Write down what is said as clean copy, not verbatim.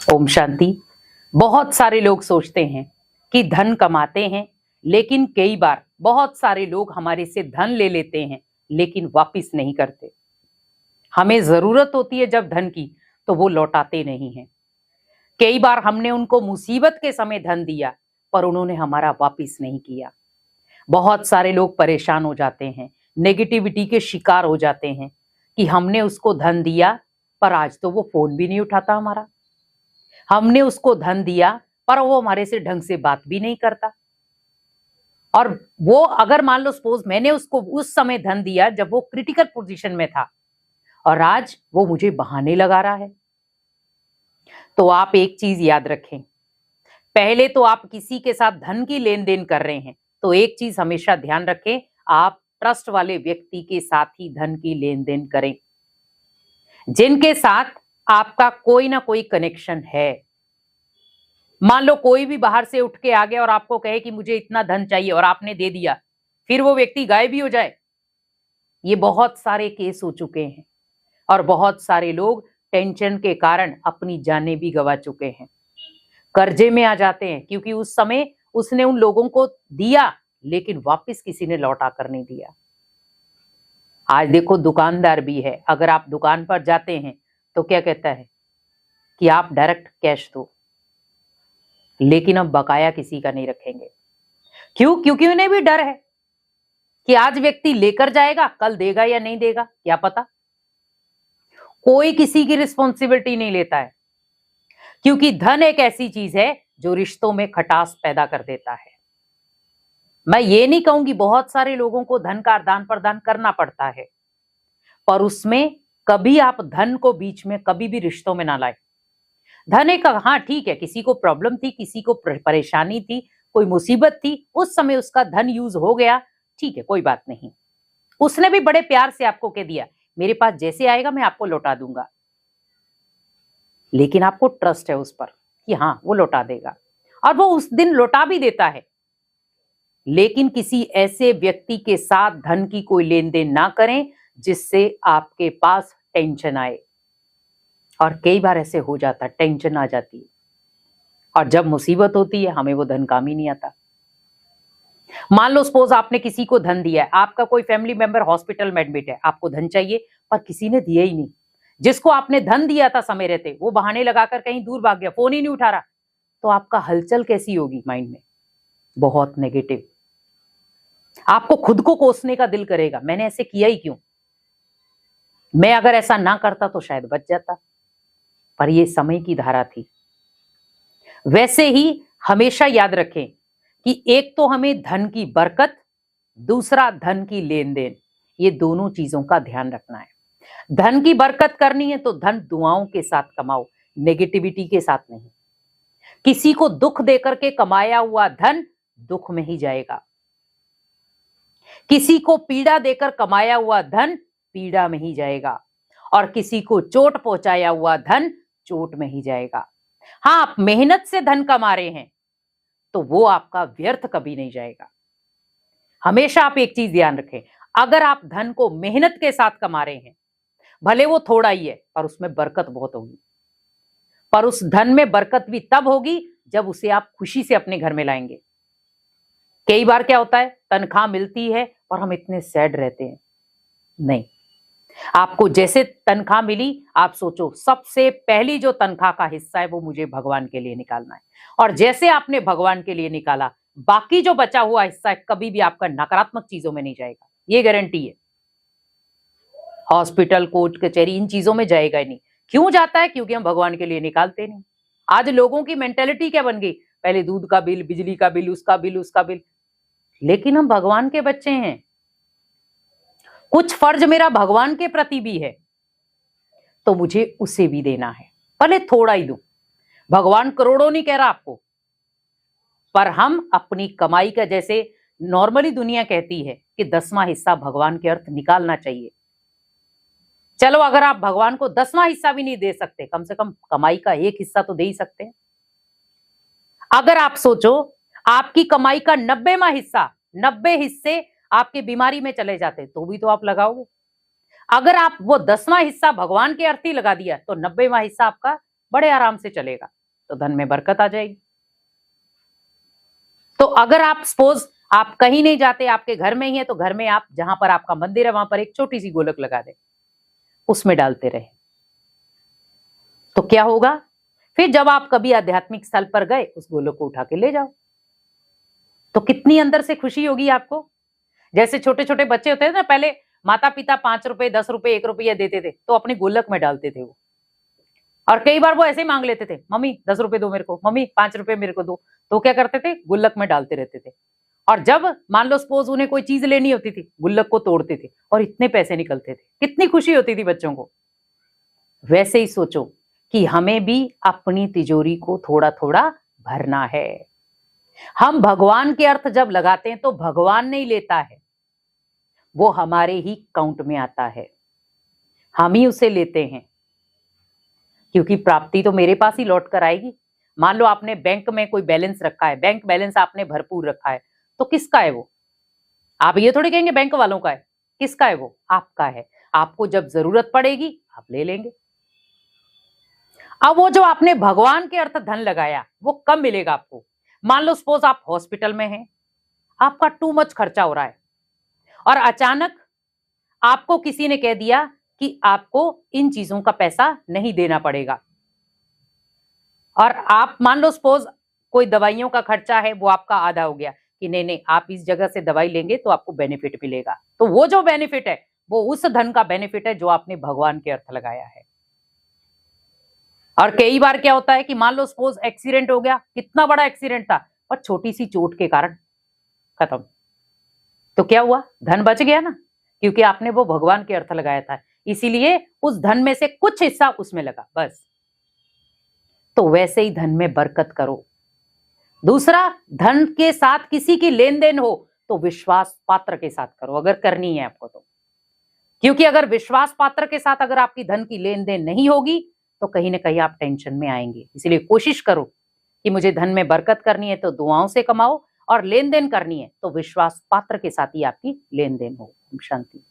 ओम शांति। बहुत सारे लोग सोचते हैं कि धन कमाते हैं, लेकिन कई बार बहुत सारे लोग हमारे से धन ले लेते हैं लेकिन वापस नहीं करते। हमें जरूरत होती है जब धन की, तो वो लौटाते नहीं हैं। कई बार हमने उनको मुसीबत के समय धन दिया पर उन्होंने हमारा वापस नहीं किया। बहुत सारे लोग परेशान हो जाते हैं, नेगेटिविटी के शिकार हो जाते हैं कि हमने उसको धन दिया पर आज तो वो फोन भी नहीं उठाता हमारा। हमने उसको धन दिया पर वो हमारे से ढंग से बात भी नहीं करता। और वो अगर मान लो सपोज मैंने उसको उस समय धन दिया जब वो क्रिटिकल पोजीशन में था और आज वो मुझे बहाने लगा रहा है। तो आप एक चीज याद रखें, पहले तो आप किसी के साथ धन की लेन देन कर रहे हैं तो एक चीज हमेशा ध्यान रखें, आप ट्रस्ट वाले व्यक्ति के साथ ही धन की लेन देन करें, जिनके साथ आपका कोई ना कोई कनेक्शन है। मान लो कोई भी बाहर से उठ के आ गया और आपको कहे कि मुझे इतना धन चाहिए और आपने दे दिया, फिर वो व्यक्ति गायब भी हो जाए। ये बहुत सारे केस हो चुके हैं और बहुत सारे लोग टेंशन के कारण अपनी जानें भी गंवा चुके हैं, कर्जे में आ जाते हैं क्योंकि उस समय उसने उन लोगों को दिया लेकिन वापस किसी ने लौटा कर नहीं दिया। आज देखो दुकानदार भी है, अगर आप दुकान पर जाते हैं तो क्या कहता है कि आप डायरेक्ट कैश दो, लेकिन अब बकाया किसी का नहीं रखेंगे। क्यों? क्योंकि उन्हें भी डर है कि आज व्यक्ति लेकर जाएगा, कल देगा या नहीं देगा क्या पता। कोई किसी की रिस्पॉन्सिबिलिटी नहीं लेता है क्योंकि धन एक ऐसी चीज है जो रिश्तों में खटास पैदा कर देता है। मैं ये नहीं कहूंगी, बहुत सारे लोगों को धन का आदान प्रदान करना पड़ता है, पर उसमें कभी आप धन को बीच में कभी भी रिश्तों में ना लाए। धन एक, हाँ ठीक है, किसी को प्रॉब्लम थी, किसी को परेशानी थी, कोई मुसीबत थी, उस समय उसका धन यूज हो गया, ठीक है, कोई बात नहीं। उसने भी बड़े प्यार से आपको कह दिया मेरे पास जैसे आएगा मैं आपको लौटा दूंगा, लेकिन आपको ट्रस्ट है उस पर कि हाँ वो लौटा देगा और वो उस दिन लौटा भी देता है। लेकिन किसी ऐसे व्यक्ति के साथ धन की कोई लेन देन ना करें जिससे आपके पास टेंशन आए। और कई बार ऐसे हो जाता, टेंशन आ जाती है और जब मुसीबत होती है हमें वो धन काम ही नहीं आता। मान लो सपोज आपने किसी को धन दिया है, आपका कोई फैमिली मेंबर हॉस्पिटल में एडमिट है, आपको धन चाहिए पर किसी ने दिया ही नहीं। जिसको आपने धन दिया था समय रहते वो बहाने लगाकर कहीं दूर भाग गया, फोन ही नहीं उठा रहा, तो आपका हलचल कैसी होगी माइंड में? बहुत नेगेटिव। आपको खुद को कोसने का दिल करेगा, मैंने ऐसे किया ही क्यों, मैं अगर ऐसा ना करता तो शायद बच जाता। पर ये समय की धारा थी। वैसे ही हमेशा याद रखें कि एक तो हमें धन की बरकत, दूसरा धन की लेन देन, ये दोनों चीजों का ध्यान रखना है। धन की बरकत करनी है तो धन दुआओं के साथ कमाओ, नेगेटिविटी के साथ नहीं। किसी को दुख देकर के कमाया हुआ धन दुख में ही जाएगा, किसी को पीड़ा देकर कमाया हुआ धन पीड़ा में ही जाएगा, और किसी को चोट पहुंचाया हुआ धन चोट में ही जाएगा। हाँ, आप मेहनत से धन कमा रहे हैं तो वो आपका व्यर्थ कभी नहीं जाएगा। हमेशा आप एक चीज ध्यान रखें, अगर आप धन को मेहनत के साथ कमा रहे हैं, भले वो थोड़ा ही है पर उसमें बरकत बहुत होगी। पर उस धन में बरकत भी तब होगी जब उसे आप खुशी से अपने घर में लाएंगे। कई बार क्या होता है, तनख्वाह मिलती है और हम इतने सैड रहते हैं। नहीं, आपको जैसे तनख्वाह मिली आप सोचो सबसे पहली जो तनख्वाह का हिस्सा है वो मुझे भगवान के लिए निकालना है, और जैसे आपने भगवान के लिए निकाला बाकी जो बचा हुआ हिस्सा है कभी भी आपका नकारात्मक चीजों में नहीं जाएगा, ये गारंटी है। हॉस्पिटल, कोर्ट कचहरी, इन चीजों में जाएगा ही नहीं। क्यों जाता है? क्योंकि हम भगवान के लिए निकालते नहीं। आज लोगों की मेंटेलिटी क्या बन गई, पहले दूध का बिल, बिजली का बिल, उसका बिल, उसका बिल। लेकिन हम भगवान के बच्चे हैं, कुछ फर्ज मेरा भगवान के प्रति भी है तो मुझे उसे भी देना है, भले थोड़ा ही दूं। भगवान करोड़ों नहीं कह रहा आपको, पर हम अपनी कमाई का, जैसे नॉर्मली दुनिया कहती है कि 10वां हिस्सा भगवान के अर्थ निकालना चाहिए। चलो अगर आप भगवान को 10वां हिस्सा भी नहीं दे सकते, कम से कम कमाई का एक हिस्सा तो दे ही सकते हैं। अगर आप सोचो आपकी कमाई का 90वां हिस्सा, 90 हिस्से आपके बीमारी में चले जाते तो भी तो आप लगाओगे। अगर आप वो 10वां हिस्सा भगवान के अर्थ ही लगा दिया तो 90वां हिस्सा आपका बड़े आराम से चलेगा, तो धन में बरकत आ जाएगी। तो अगर आप सपोज आप कहीं नहीं जाते, आपके घर में ही है, तो घर में आप जहां पर आपका मंदिर है वहां पर एक छोटी सी गोलक लगा दें, उसमें डालते रहे। तो क्या होगा, फिर जब आप कभी आध्यात्मिक स्थल पर गए, उस गोलक को उठा के ले जाओ, तो कितनी अंदर से खुशी होगी आपको। जैसे छोटे छोटे बच्चे होते थे ना, पहले माता पिता 5 रुपए 10 रुपए 1 रुपया देते थे, तो अपनी गोलक में डालते थे वो, और कई बार वो ऐसे ही मांग लेते थे, मम्मी 10 रुपए दो मेरे को, मम्मी 5 रुपए मेरे को दो। तो क्या करते थे, गुल्लक में डालते रहते थे, और जब मान लो सपोज उन्हें कोई चीज लेनी होती थी, गुल्लक को तोड़ते थे और इतने पैसे निकलते थे, कितनी खुशी होती थी बच्चों को। वैसे ही सोचो कि हमें भी अपनी तिजोरी को थोड़ा थोड़ा भरना है। हम भगवान के अर्थ जब लगाते हैं तो भगवान नहीं लेता है, वो हमारे ही काउंट में आता है, हम ही उसे लेते हैं, क्योंकि प्राप्ति तो मेरे पास ही लौट कर आएगी। मान लो आपने बैंक में कोई बैलेंस रखा है, बैंक बैलेंस आपने भरपूर रखा है, तो किसका है वो? आप ये थोड़ी कहेंगे बैंक वालों का है, किसका है वो? आपका है। आपको जब जरूरत पड़ेगी आप ले लेंगे। अब वो जो आपने भगवान के अर्थ धन लगाया, वो कब मिलेगा आपको? मान लो सपोज आप हॉस्पिटल में हैं, आपका टू मच खर्चा हो रहा है, और अचानक आपको किसी ने कह दिया कि आपको इन चीजों का पैसा नहीं देना पड़ेगा, और आप मान लो सपोज कोई दवाइयों का खर्चा है, वो आपका आधा हो गया कि नहीं नहीं आप इस जगह से दवाई लेंगे तो आपको बेनिफिट मिलेगा, तो वो जो बेनिफिट है वो उस धन का बेनिफिट है जो आपने भगवान के अर्थ लगाया है। और कई बार क्या होता है कि मान लो सपोज एक्सीडेंट हो गया, कितना बड़ा एक्सीडेंट था, पर छोटी सी चोट के कारण खत्म, तो क्या हुआ, धन बच गया ना, क्योंकि आपने वो भगवान के अर्थ लगाया था, इसीलिए उस धन में से कुछ हिस्सा उसमें लगा बस। तो वैसे ही धन में बरकत करो। दूसरा, धन के साथ किसी की लेन देन हो तो विश्वास पात्र के साथ करो, अगर करनी है आपको तो, क्योंकि अगर विश्वास पात्र के साथ अगर आपकी धन की लेन देन नहीं होगी तो कहीं ना कहीं आप टेंशन में आएंगे। इसलिए कोशिश करो कि मुझे धन में बरकत करनी है तो दुआओं से कमाओ, और लेन देन करनी है तो विश्वास पात्र के साथ ही आपकी लेन देन हो। शांति।